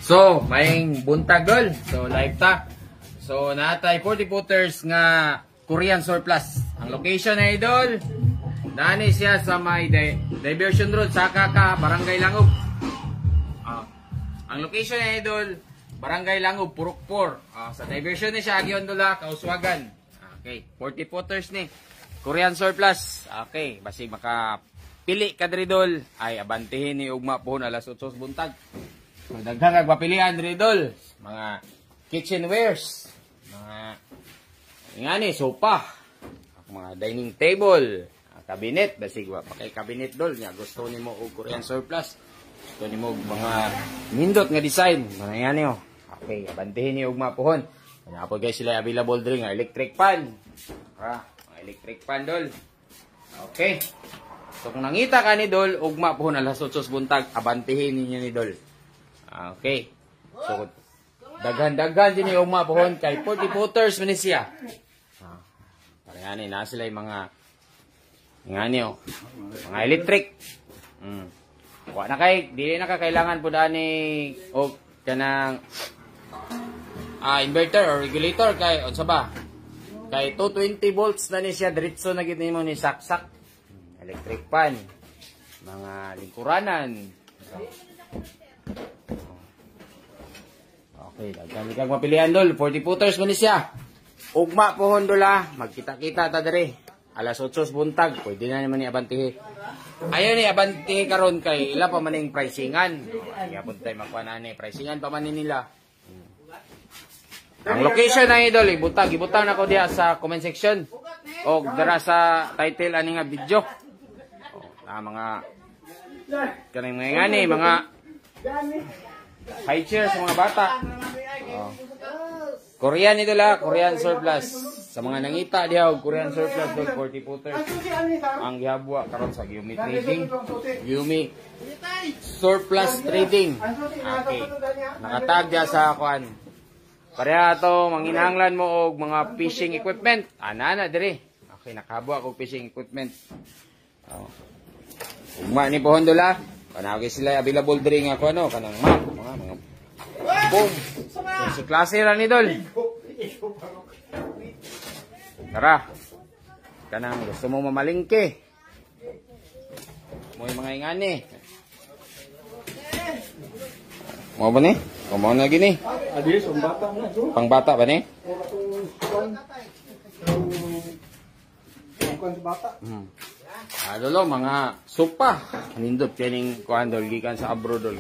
So, may buntag dol. So, live ta. So, natay 40 footers nga Korean surplus. Ang location na idol, dani siya sa may Diversion Road, Saka ka, Barangay Langob. Ang location na idol, Barangay Langob, Purokpor. Sa Diversion ni siya, Agion Dula, Kauswagan. Okay, 40 footers ni Korean surplus. Okay, basig makapili ka diri dol, ay abantihin ni ugma po na alas 8 buntag. So, daghang magpapilian diri dol, mga kitchenwares, mga ngani sopa, mga dining table, cabinet, basig wa pa kay cabinet dol nya gusto nimo og Korean surplus. Gusto nimo mga nindot nga design, mga ngani oh. Okay, abantihin ni ugma pohon. Kanya po guys sila available diri nga electric fan. Mga electric fan dol. Okay. So kung nangita ka ni dol ugma pohon alas 8 buntag, abantihin ninyo ni dol. Okay. So, daghan-daghan din yung mga pohon kay 40 footers man siya. Parang na sila yung mga mga electric. Wa na kay dili na kakailangan po dani og kanang inverter or regulator kay unsa ba? Kay 220 volts na ni siya diretso na gid nimo ni saksak. Electric fan. Mga lingkuranan. Okay, daghan kang mapilian dol, 40 footers man ni siya. Ugma pohon dola, magkita-kita ta diri. Alas 8 buntag, pwede na naman ni abantihi. Ayo ni abantihi karon kay ila pa maning pricingan. Kaya pud tay makuha na ni pricingan pa man nila. Ang location na idol, ibutang nako diha sa comment section o dara sa title ani nga video. Mga kaning mga ngani, mga high chair sa mga bata. Korean ito la, Korean surplus. Sa mga nangita diha og Korean surplus dog 40 footers. Ang gihabwa karon sa Yumi Trading. Yumi Surplus Trading. Okay. Nakatag diha sa kuan. Pareha to manginahanglan mo og mga fishing equipment. Ana diri. Okay, nakahabwa og fishing equipment. Ugma ni pohon dola. Panawag sila available diri nga ko ano kanang map mga boom. Si klase ra ni dol. Tara. Kanang gusto mo mamalingke. Mo mga ingani. Mo ba ni? Kumo na gini. Adis bata na do. Pang bata ba ni? Bata. Lolo, mga sopa. Nindot kaning kuan dol gikan sa abroad dol.